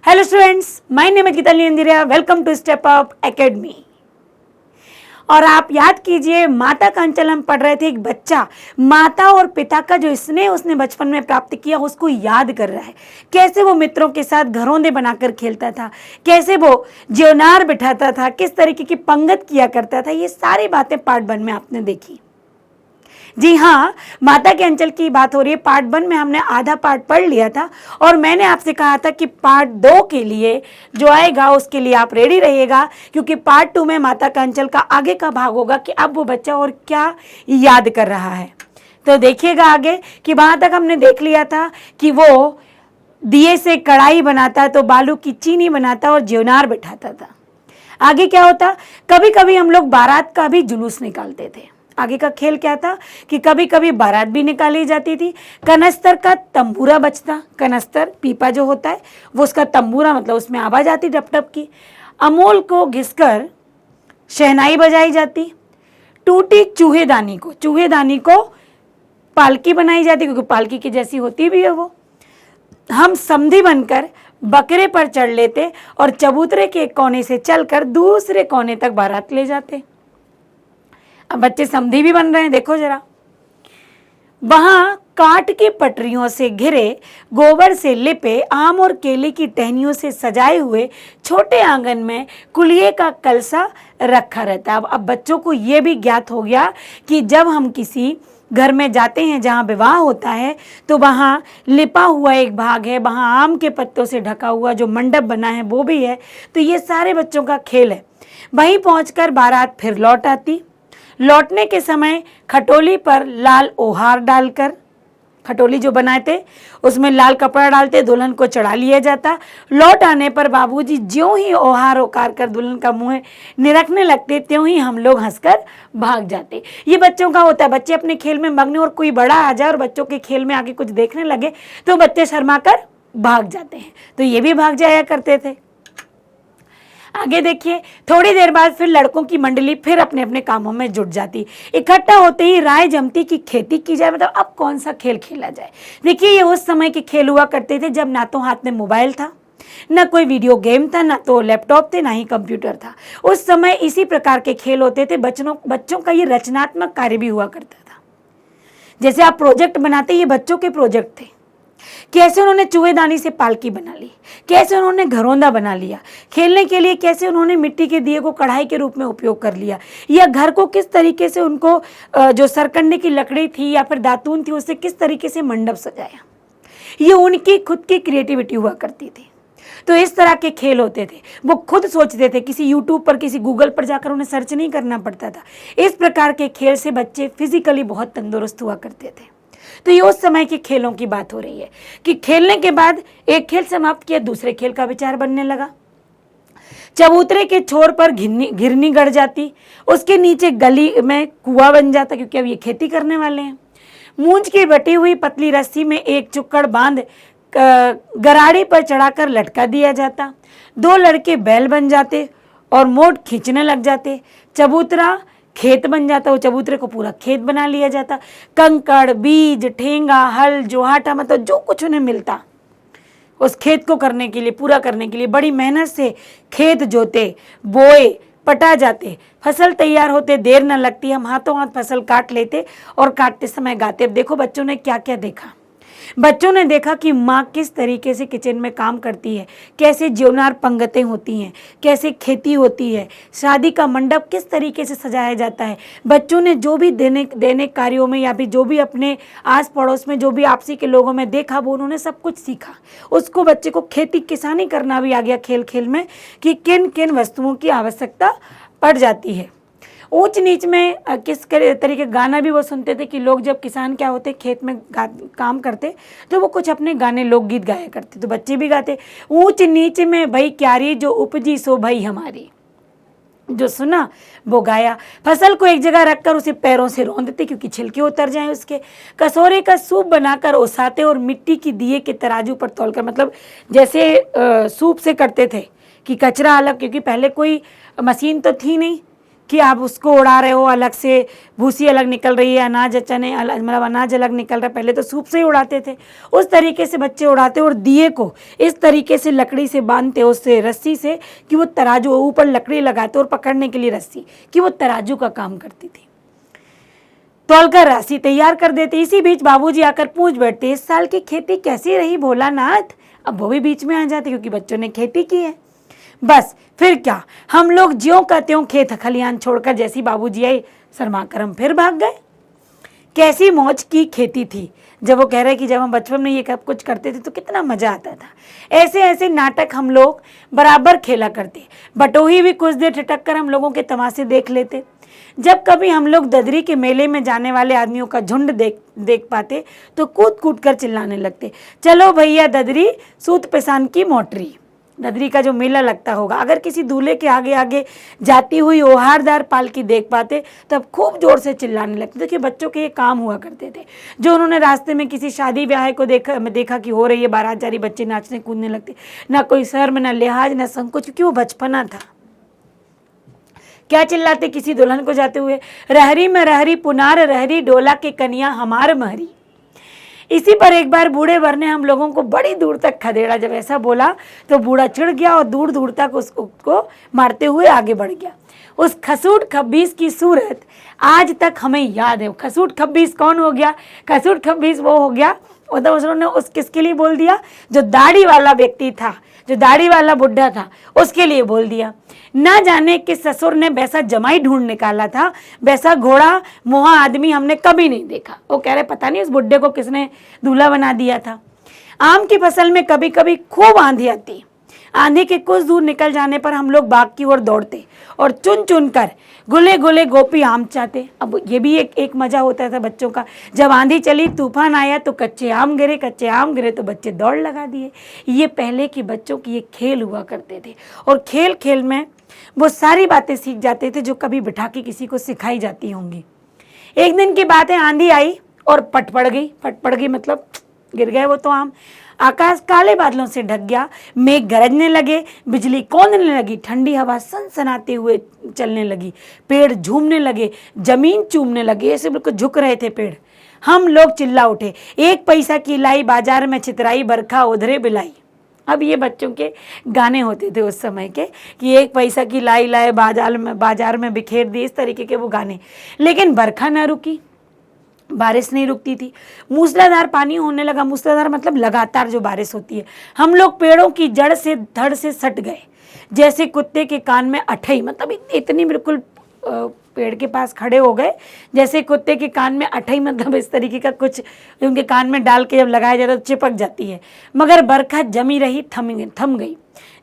Hello students, my name है Geetali Andiriya. Welcome to step up academy. और आप याद कीजिए, माता का अंचल हम पढ़ रहे थे। एक बच्चा माता और पिता का जो स्नेह उसने बचपन में प्राप्त किया उसको याद कर रहा है। कैसे वो मित्रों के साथ घरौंदे बनाकर खेलता था, कैसे वो ज्योनार बिठाता था, किस तरीके की पंगत किया करता था, ये सारी बातें पार्ट 1 में आपने देखी। जी हाँ, माता के अंचल की बात हो रही है। पार्ट 1 में हमने आधा पार्ट पढ़ लिया था और मैंने आपसे कहा था कि पार्ट 2 के लिए जो आएगा उसके लिए आप रेडी रहिएगा, क्योंकि पार्ट 2 में माता का अंचल का आगे का भाग होगा कि अब वो बच्चा और क्या याद कर रहा है। तो देखिएगा आगे कि वहाँ तक हमने देख लिया था कि वो दिए से कढ़ाई बनाता, तो बालू की चीनी बनाता और ज्योनार बिठाता था। आगे क्या होता, कभी कभी हम लोग बारात का भी जुलूस निकालते थे। आगे का खेल क्या था कि कभी कभी बारात भी निकाली जाती थी। कनस्तर का तंबूरा बजता, कनस्तर पीपा जो होता है वो उसका तंबूरा, मतलब उसमें आवाज आती टप टप की। अमोल को घिसकर शहनाई बजाई जाती। टूटी चूहेदानी को पालकी बनाई जाती, क्योंकि पालकी की जैसी होती भी है वो। हम समधी बनकर बकरे पर चढ़ लेते और चबूतरे के एक कोने से चलकर दूसरे कोने तक बारात ले जाते। अब बच्चे समधी भी बन रहे हैं, देखो जरा। वहां काट की पटरियों से घिरे, गोबर से लिपे, आम और केले की टहनियों से सजाए हुए छोटे आंगन में कुलिये का कलसा रखा रहता है। अब बच्चों को ये भी ज्ञात हो गया कि जब हम किसी घर में जाते हैं जहाँ विवाह होता है तो वहाँ लिपा हुआ एक भाग है, वहाँ आम के पत्तों से ढका हुआ जो मंडप बना है वो भी है। तो ये सारे बच्चों का खेल है। वहीं पहुंचकर बारात फिर लौट आती। लौटने के समय खटोली पर लाल ओहार डालकर, खटोली जो बनाए थे उसमें लाल कपड़ा डालते, दुल्हन को चढ़ा लिया जाता। लौट आने पर बाबूजी ज्यों ही ओहार उकार कर दुल्हन का मुंह निरखने लगते, त्यों ही हम लोग हंसकर भाग जाते। ये बच्चों का होता है। बच्चे अपने खेल में मग्न और कोई बड़ा आ जाए और बच्चों के खेल में आगे कुछ देखने लगे तो बच्चे शर्मा कर भाग जाते हैं। तो ये भी भाग जाया करते थे। आगे देखिए, थोड़ी देर बाद फिर लड़कों की मंडली फिर अपने अपने कामों में जुट जाती। इकट्ठा होते ही राय जमती कि खेती की जाए, मतलब अब कौन सा खेल खेला जाए। देखिए, ये उस समय के खेल हुआ करते थे जब ना तो हाथ में मोबाइल था, ना कोई वीडियो गेम था, ना तो लैपटॉप थे, ना ही कंप्यूटर था। उस समय इसी प्रकार के खेल होते थे। बच्चों का ये रचनात्मक कार्य भी हुआ करता था। जैसे आप प्रोजेक्ट बनाते, ये बच्चों के प्रोजेक्ट थे। कैसे उन्होंने चूहेदानी से पालकी बना ली, कैसे उन्होंने घरौंदा बना लिया खेलने के लिए, कैसे उन्होंने मिट्टी के दिए को कढ़ाई के रूप में उपयोग कर लिया, या घर को किस तरीके से उनको जो सरकंडे की लकड़ी थी या फिर दातून थी उससे किस तरीके से मंडप सजाया। ये उनकी खुद की क्रिएटिविटी हुआ करती थी। तो इस तरह के खेल होते थे। वो खुद सोचते थे, किसी यूट्यूब पर किसी गूगल पर जाकर उन्हें सर्च नहीं करना पड़ता था। इस प्रकार के खेल से बच्चे फिजिकली बहुत तंदुरुस्त हुआ करते थे। तो ये उस समय के खेलों की बात हो रही है कि खेलने के बाद एक खेल समाप्त किया, दूसरे खेल का विचार बनने लगा। चबूतरे के छोर पर घिरनी गड़ जाती, उसके नीचे गली में कुआं बन जाता, क्योंकि अब ये खेती करने वाले हैं। मूंज की बटी हुई पतली रस्सी में एक चुक्कड़ बांध गराड़ी पर चढ़ाकर लटका दिया जाता। दो लड़के बैल बन जाते और मोट खींचने लग जाते। चबूतरा खेत बन जाता, वो चबूतरे को पूरा खेत बना लिया जाता। कंकड़, बीज, ठेंगा, हल, जोहाटा, मतलब जो कुछ उन्हें मिलता उस खेत को करने के लिए, पूरा करने के लिए बड़ी मेहनत से खेत जोते, बोए, पटा जाते। फसल तैयार होते देर न लगती, हम हाथों हाथ फसल काट लेते और काटते समय गाते। अब देखो बच्चों ने क्या क्या देखा। बच्चों ने देखा कि माँ किस तरीके से किचन में काम करती है, कैसे ज्योनार पंगतें होती हैं, कैसे खेती होती है, शादी का मंडप किस तरीके से सजाया जाता है। बच्चों ने जो भी देने कार्यों में या फिर जो भी अपने आस पड़ोस में जो भी आपसी के लोगों में देखा वो उन्होंने सब कुछ सीखा। उसको बच्चे को खेती किसानी करना भी आ गया खेल खेल में कि किन किन वस्तुओं की आवश्यकता पड़ जाती है। ऊंच नीच में किस तरीके गाना भी वो सुनते थे कि लोग जब किसान क्या होते खेत में काम करते तो वो कुछ अपने गाने लोकगीत गाया करते, तो बच्चे भी गाते। ऊंच नीच में भई क्यारी जो उपजी सो भई हमारी, जो सुना वो गाया। फसल को एक जगह रखकर उसे पैरों से रौंदते क्योंकि छिलके उतर जाएं उसके। कसौरे का सूप बनाकर ओसाते और मिट्टी की दिए के तराजू पर तौलकर, मतलब जैसे सूप से करते थे कि कचरा अलग, क्योंकि पहले कोई मशीन तो थी नहीं कि आप उसको उड़ा रहे हो, अलग से भूसी अलग निकल रही है, अनाज चने अलग, मतलब अनाज अलग निकल रहा है। पहले तो सूप से ही उड़ाते थे, उस तरीके से बच्चे उड़ाते और दिए को इस तरीके से लकड़ी से बांधते, उससे रस्सी से, कि वो तराजू, ऊपर लकड़ी लगाते और पकड़ने के लिए रस्सी, कि वो तराजू का काम करती थी। तौलकर राशि तैयार कर देते। इसी बीच बाबूजी आकर पूछ बैठते, इस साल की खेती कैसी रही भोलानाथ? अब वो भी बीच में आ जाते क्योंकि बच्चों ने खेती की है। बस फिर क्या, हम लोग ज्यों का त्यों खेत खलियान छोड़कर जैसी बाबूजी आए शर्माकर हम फिर भाग गए। कैसी मौज की खेती थी। जब वो कह रहे कि जब हम बचपन में ये सब कुछ करते थे तो कितना मजा आता था। ऐसे ऐसे नाटक हम लोग बराबर खेला करते। बटोही भी कुछ देर ठिठक कर हम लोगों के तमाशे देख लेते। जब कभी हम लोग ददरी के मेले में जाने वाले आदमियों का झुंड देख पाते तो कूद कूद कर चिल्लाने लगते, चलो भैया ददरी सूत पिसान की मोटरी। ददरी का जो मेला लगता होगा, अगर किसी दूल्हे के आगे आगे जाती हुई ओहारदार पालकी देख पाते तब खूब जोर से चिल्लाने लगते। देखिए बच्चों के ये काम हुआ करते थे। जो उन्होंने रास्ते में किसी शादी ब्याह को देखा कि हो रही है, बारात जा रही, बच्चे नाचने कूदने लगते, ना कोई शर्म, ना लिहाज, ना संकोच, क्योंकि वो बचपना था। क्या चिल्लाते किसी दुल्हन को जाते हुए, रहरी में रहरी पुनार रहरी, डोला के कन्या हमार महरी। इसी पर एक बार बूढ़े वर ने हम लोगों को बड़ी दूर तक खदेड़ा। जब ऐसा बोला तो बूढ़ा चिढ़ गया और दूर दूर तक उसको मारते हुए आगे बढ़ गया। उस खसूट खब्बीस की सूरत आज तक हमें याद है। खसूट खब्बीस कौन हो गया? खसूट खब्बीस वो हो गया, मतलब उन्होंने उस किसके लिए बोल दिया? जो दाढ़ी वाला व्यक्ति था, जो दाढ़ी वाला बुढ़ा था, उसके लिए बोल दिया। ना जाने किस ससुर ने वैसा जमाई ढूंढ निकाला था, वैसा घोड़ा मुहा आदमी हमने कभी नहीं देखा। वो कह रहे पता नहीं उस बुढ़े को किसने दूल्हा बना दिया था। आम की फसल में कभी कभी खूब आंधी आती। आंधी के कुछ दूर निकल जाने पर हम लोग बाग की ओर दौड़ते और चुन चुन कर गुले गुले गोपी आम चाहते। अब ये भी एक मजा होता था बच्चों का। जब आंधी चली, तूफान आया तो कच्चे आम गिरे तो बच्चे दौड़ लगा दिए। ये पहले के बच्चों की ये खेल हुआ करते थे और खेल खेल में वो सारी बातें सीख जाते थे जो कभी बिठा के किसी को सिखाई जाती होंगी। एक दिन की बात है, आंधी आई और पट पड़ गई मतलब गिर गए वो तो आम। आकाश काले बादलों से ढक गया, मेघ गरजने लगे, बिजली कौंधने लगी, ठंडी हवा सनसनाते हुए चलने लगी, पेड़ झूमने लगे, जमीन चूमने लगे, ऐसे बिल्कुल झुक रहे थे पेड़। हम लोग चिल्ला उठे, एक पैसा की लाई बाजार में छितराई, बरखा उधरे बिलाई। अब ये बच्चों के गाने होते थे उस समय के, कि एक पैसा की लाई लाए बाजार में बिखेर दी, इस तरीके के वो गाने। लेकिन बरखा ना रुकी, बारिश नहीं रुकती थी, मूसलाधार पानी होने लगा। मूसलाधार मतलब लगातार जो बारिश होती है। हम लोग पेड़ों की जड़ से धड़ से सट गए, जैसे कुत्ते के कान में अठई, मतलब इतनी बिल्कुल पेड़ के पास खड़े हो गए जैसे कुत्ते के कान में अठई, मतलब इस तरीके का कुछ उनके कान में डाल के जब लगाया जाता है तो चिपक जाती है। मगर बरखा जमी रही, थम गई,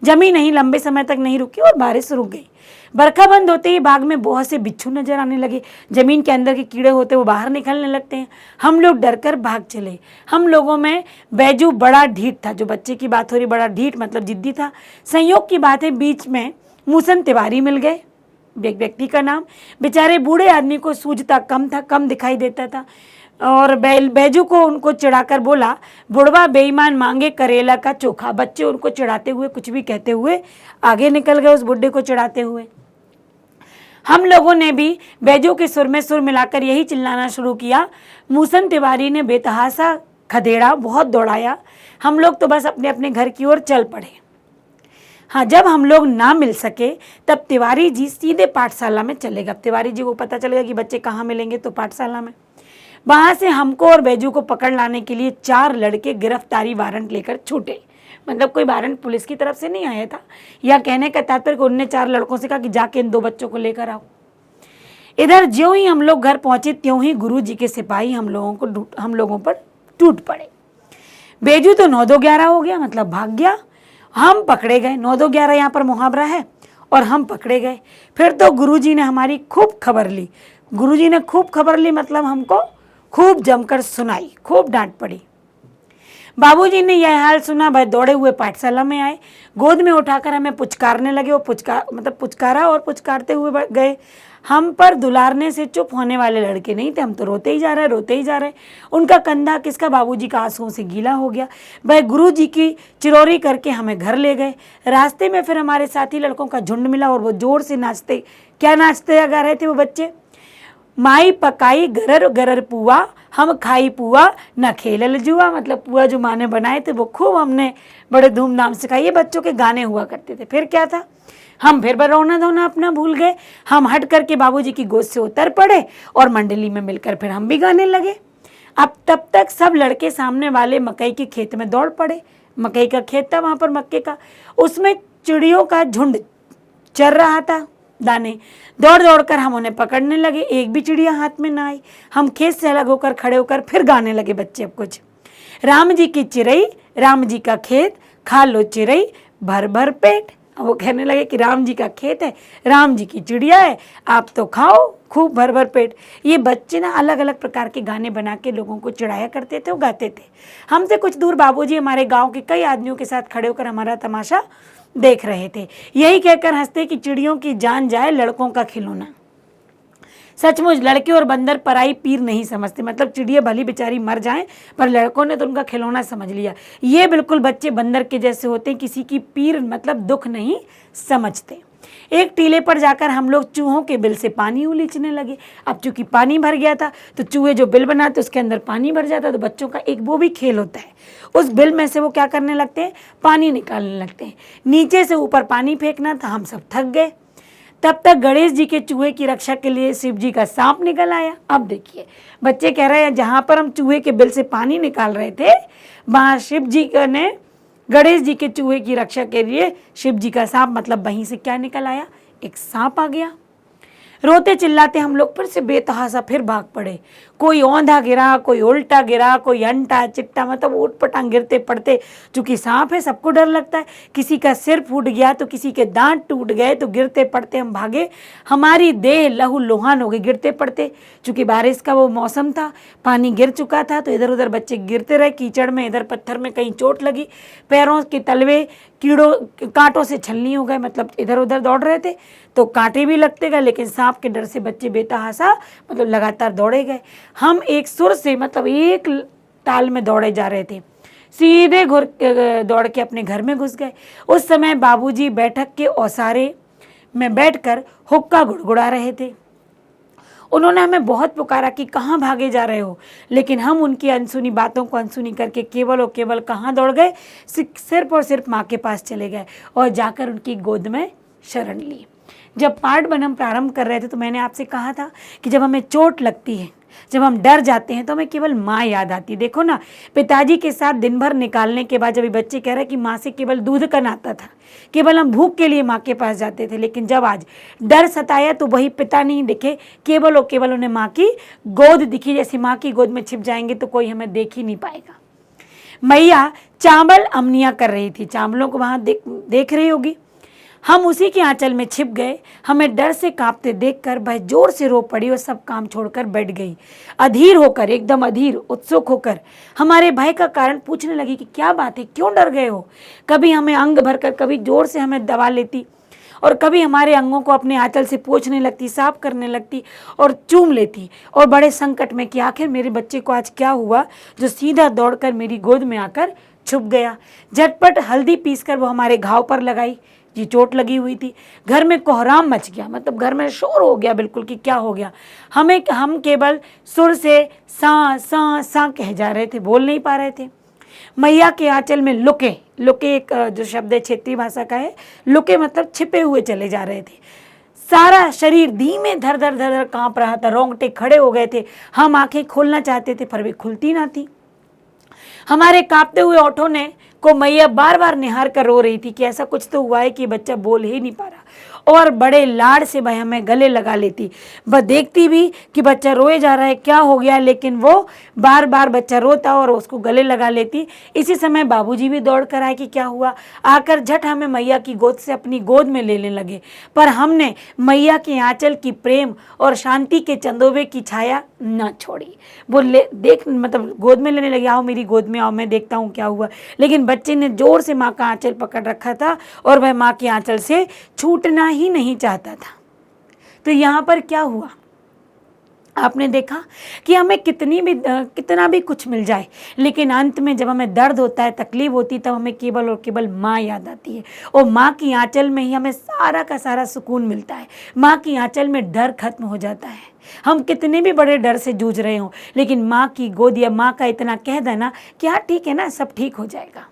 जमी नहीं, लंबे समय तक नहीं रुकी और बारिश रुक गई। बरखा बंद होते ही बाग में बहुत से बिच्छू नजर आने लगे। जमीन के अंदर के कीड़े होते वो बाहर निकलने लगते हैं। हम लोग डर कर भाग चले। हम लोगों में बैजू बड़ा ढीठ था, जो बच्चे की बात हो रही, बड़ा ढीठ मतलब जिद्दी था। संयोग की बात है, बीच में मूसन तिवारी मिल गए, एक व्यक्ति का नाम। बेचारे बूढ़े आदमी को सूझता कम था, कम दिखाई देता था। और बैजू को उनको चिढ़ाकर बोला, बुढ़वा बेईमान मांगे करेला का चोखा। बच्चे उनको चिढ़ाते हुए, कुछ भी कहते हुए आगे निकल गए उस बुढ़े को चिढ़ाते हुए। हम लोगों ने भी बैजू के सुर में सुर मिलाकर यही चिल्लाना शुरू किया। मूसन तिवारी ने बेतहासा खदेड़ा, बहुत दौड़ाया। हम लोग तो बस अपने अपने घर की ओर चल पड़े। हाँ, जब हम लोग ना मिल सके तब तिवारी जी सीधे पाठशाला में चले गए। तिवारी जी को पता चलेगा कि बच्चे कहाँ मिलेंगे, तो पाठशाला में। वहाँ से हमको और बैजू को पकड़ लाने के लिए 4 लड़के गिरफ्तारी वारंट लेकर छूटे। मतलब कोई वारंट पुलिस की तरफ से नहीं आया था, या कहने का तात्पर्य कि उनने 4 लड़कों से कहा कि जाके इन 2 बच्चों को लेकर आओ। इधर ज्यों ही हम लोग घर पहुंचे त्यों ही गुरु जी के सिपाही हम लोगों पर टूट पड़े। बैजू तो 9-2-11 हो गया, मतलब भाग गया। हम पकड़े गए। 9-2-11 यहाँ पर मुहावरा है, और हम पकड़े गए। फिर तो गुरुजी ने हमारी खूब खबर ली। गुरुजी ने खूब खबर ली मतलब हमको खूब जमकर सुनाई, खूब डांट पड़ी। बाबूजी ने यह हाल सुना, वह दौड़े हुए पाठशाला में आए, गोद में उठाकर हमें पुचकारने लगे। वो पुचकारा और पुचकारते हुए गए। हम पर दुलारने से चुप होने वाले लड़के नहीं थे, हम तो रोते ही जा रहे। उनका कंधा किसका बाबूजी का आंसुओं से गीला हो गया। वह गुरुजी की चिरौरी करके हमें घर ले गए। रास्ते में फिर हमारे साथी लड़कों का झुंड मिला और वो जोर से नाचते, क्या नाचते गा रहे थे वो बच्चे, माई पकाई गरर गरर पुआ, हम खाई पुआ न खेलल जुआ। मतलब पुआ जो माँ ने बनाए थे वो खूब हमने बड़े धूमधाम से खाई। ये बच्चों के गाने हुआ करते थे। फिर क्या था, हम फिर रोना धोना अपना भूल गए। हम हट करके बाबूजी की गोद से उतर पड़े और मंडली में मिलकर फिर हम भी गाने लगे। अब तब तक सब लड़के सामने वाले मकई के खेत में दौड़ पड़े। मकई का खेत था वहाँ पर, मक्के का, उसमें चिड़ियों का झुंड चर रहा था दाने। दौड़ दौड़ कर हम उन्हें पकड़ने लगे, एक भी चिड़िया हाथ में ना आई। हम खेत से अलग होकर खड़े होकर फिर गाने लगे बच्चे। अब कुछ, राम जी की चिड़ई, राम जी का खेत, खा लो चिड़ई भर भर पेट। वो कहने लगे कि राम जी का खेत है, राम जी की चिड़िया है, आप तो खाओ खूब भर भर पेट। ये बच्चे ना अलग अलग प्रकार के गाने बना के लोगों को चिढ़ाया करते थे, वो गाते थे। हमसे कुछ दूर बाबूजी हमारे गांव के कई आदमियों के साथ खड़े होकर हमारा तमाशा देख रहे थे। यही कहकर हंसते कि चिड़ियों की जान जाए लड़कों का खिलौना। सचमुच लड़के और बंदर पराई पीर नहीं समझते। मतलब चिड़िया भली बेचारी मर जाएं, पर लड़कों ने तो उनका खिलौना समझ लिया। ये बिल्कुल बच्चे बंदर के जैसे होते हैं, किसी की पीर मतलब दुख नहीं समझते। एक टीले पर जाकर हम लोग चूहों के बिल से पानी उलीचने लगे। अब चूंकि पानी भर गया था तो चूहे जो बिल बनाते उसके अंदर पानी भर जाता, तो बच्चों का एक वो भी खेल होता है। उस बिल में से वो क्या करने लगते हैं, पानी निकालने लगते हैं। नीचे से ऊपर पानी फेंकना था, हम सब थक गए। तब तक गणेश जी के चूहे की रक्षा के लिए शिव जी का सांप निकल आया। अब देखिए बच्चे कह रहे हैं जहाँ पर हम चूहे के बिल से पानी निकाल रहे थे, वहाँ शिव जी ने गणेश जी के चूहे की रक्षा के लिए शिव जी का सांप, मतलब वहीं से क्या निकल आया, एक सांप आ गया। रोते चिल्लाते हम लोग फिर से बेतहासा फिर भाग पड़े। कोई औंधा गिरा, कोई उल्टा गिरा, कोई अंटा चिट्टा, मतलब ऊट पटांग गिरते पड़ते। चूंकि सांप है सबको डर लगता है। किसी का सिर फूट गया तो किसी के दांत टूट गए, तो गिरते पड़ते हम भागे। हमारी देह लहू लोहान हो गई गिरते पड़ते। चूंकि बारिश का वो मौसम था, पानी गिर चुका था, तो इधर उधर बच्चे गिरते रहे कीचड़ में, इधर पत्थर में, कहीं चोट लगी, पैरों के तलवे कांटों से छलनी हो गए। मतलब इधर उधर दौड़ रहे थे तो कांटे भी लगते गए, लेकिन सांप के डर से बच्चे बेतहासा मतलब लगातार दौड़े गए। हम एक सुर से मतलब एक ताल में दौड़े जा रहे थे। सीधे दौड़ के अपने घर में घुस गए। उस समय बाबूजी बैठक के ओसारे में बैठकर हुक्का गुड़गुड़ा रहे थे। उन्होंने हमें बहुत पुकारा कि कहाँ भागे जा रहे हो, लेकिन हम उनकी अनसुनी बातों को अनसुनी करके केवल और केवल कहाँ दौड़ गए, सिर्फ और सिर्फ माँ के पास चले गए और जाकर उनकी गोद में शरण ली। जब पार्ट 1 हम प्रारंभ कर रहे थे तो मैंने आपसे कहा था कि जब हमें चोट लगती है, जब हम डर जाते हैं तो हमें केवल माँ याद आती। देखो ना, पिताजी के साथ दिन भर निकालने के बाद जब ये बच्चे कह रहे हैं कि माँ से केवल दूध का नाता था, केवल हम भूख के लिए माँ के पास जाते थे, लेकिन जब आज डर सताया तो वही पिता नहीं दिखे, केवल और केवल उन्हें माँ की गोद दिखी। जैसे माँ की गोद में छिप जाएंगे तो कोई हमें देख ही नहीं पाएगा। मैया चावल अमनिया कर रही थी, चावलों को वहाँ देख रही होगी। हम उसी के आंचल में छिप गए। हमें डर से कांपते देखकर वह जोर से रो पड़ी और सब काम छोड़कर बैठ गई। अधीर होकर, एकदम अधीर, उत्सुक होकर हमारे भय का कारण पूछने लगी कि क्या बात है, क्यों डर गए हो। कभी हमें अंग भरकर, कभी जोर से हमें दबा लेती और कभी हमारे अंगों को अपने आंचल से पोंछने लगती, साफ करने लगती और चूम लेती। और बड़े संकट में कि आखिर मेरे बच्चे को आज क्या हुआ जो सीधा दौड़कर मेरी गोद में आकर छुप गया। झटपट हल्दी पीसकर वो हमारे घाव पर लगाई, जी चोट लगी हुई थी। घर में कोहराम मच गया, मतलब घर में शोर हो गया बिल्कुल कि क्या हो गया। हम केवल सुर से सा सा सा कह जा रहे थे, बोल नहीं पा रहे थे। मैया के आंचल में लुके, लुके एक जो शब्द है क्षेत्रीय भाषा का है, लुके मतलब छिपे हुए चले जा रहे थे। सारा शरीर धीमे धर धर धर धर कांप रहा था, रोंगटे खड़े हो गए थे। हम आंखें खोलना चाहते थे पर वे खुलती ना थी। हमारे कांपते हुए ओठों ने को मैया बार बार निहार कर रो रही थी कि ऐसा कुछ तो हुआ है कि बच्चा बोल ही नहीं पा रहा। और बड़े लाड से वह हमें गले लगा लेती। वह देखती भी कि बच्चा रोए जा रहा है, क्या हो गया, लेकिन वो बार बार बच्चा रोता और उसको गले लगा लेती। इसी समय बाबूजी भी दौड़ कर आए कि क्या हुआ, आकर झट हमें मैया की गोद से अपनी गोद में लेने लगे। पर हमने मैया के आंचल की प्रेम और शांति के चंदोबे की छाया न छोड़ी। वो देख मतलब गोद में लेने लगे, आओ मेरी गोद में आओ, मैं देखता हूँ क्या हुआ। लेकिन बच्चे ने जोर से माँ का आंचल पकड़ रखा था और वह माँ के आंचल से छूटना ही नहीं चाहता था। तो यहाँ पर क्या हुआ, आपने देखा कि हमें कितना भी कुछ मिल जाए, लेकिन अंत में जब हमें दर्द होता है, तकलीफ होती है, तब हमें केवल और केवल माँ याद आती है। और माँ की आंचल में ही हमें सारा का सारा सुकून मिलता है। माँ की आंचल में डर खत्म हो जाता है। हम कितने भी बड़े डर से जूझ रहे हों, लेकिन माँ की गोद या माँ का इतना कह देना कि हाँ ठीक है ना, सब ठीक हो जाएगा।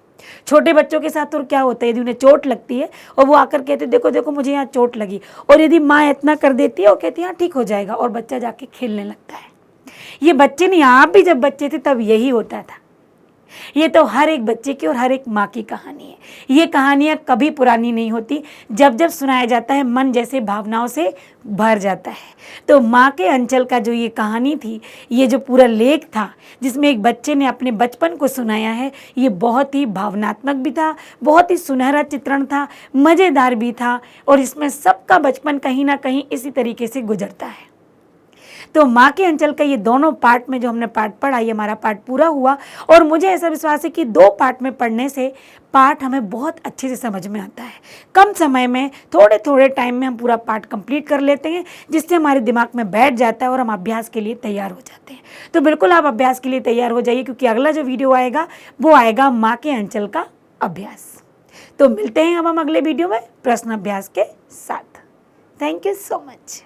छोटे बच्चों के साथ तो क्या होता है, यदि उन्हें चोट लगती है और वो आकर कहते देखो देखो मुझे यहाँ चोट लगी, और यदि माँ इतना कर देती है और कहती है हाँ ठीक हो जाएगा, और बच्चा जाके खेलने लगता है। ये बच्चे नहीं, आप भी जब बच्चे थे तब यही होता था। ये तो हर एक बच्चे की और हर एक माँ की कहानी है। ये कहानियाँ कभी पुरानी नहीं होती। जब जब सुनाया जाता है मन जैसे भावनाओं से भर जाता है। तो माँ के अंचल का जो ये कहानी थी, ये जो पूरा लेख था जिसमें एक बच्चे ने अपने बचपन को सुनाया है, ये बहुत ही भावनात्मक भी था, बहुत ही सुनहरा चित्रण था, मज़ेदार भी था, और इसमें सबका बचपन कहीं ना कहीं इसी तरीके से गुजरता है। तो माँ के अंचल का ये दोनों पार्ट में जो हमने पार्ट पढ़ा, ये हमारा पार्ट पूरा हुआ। और मुझे ऐसा विश्वास है कि 2 पार्ट में पढ़ने से पाठ हमें बहुत अच्छे से समझ में आता है। कम समय में थोड़े थोड़े टाइम में हम पूरा पाठ कंप्लीट कर लेते हैं, जिससे हमारे दिमाग में बैठ जाता है और हम अभ्यास के लिए तैयार हो जाते हैं। तो बिल्कुल आप अभ्यास के लिए तैयार हो जाइए, क्योंकि अगला जो वीडियो आएगा वो आएगा माँ के अंचल का अभ्यास। तो मिलते हैं अब हम अगले वीडियो में प्रश्न अभ्यास के साथ। Thank you so much.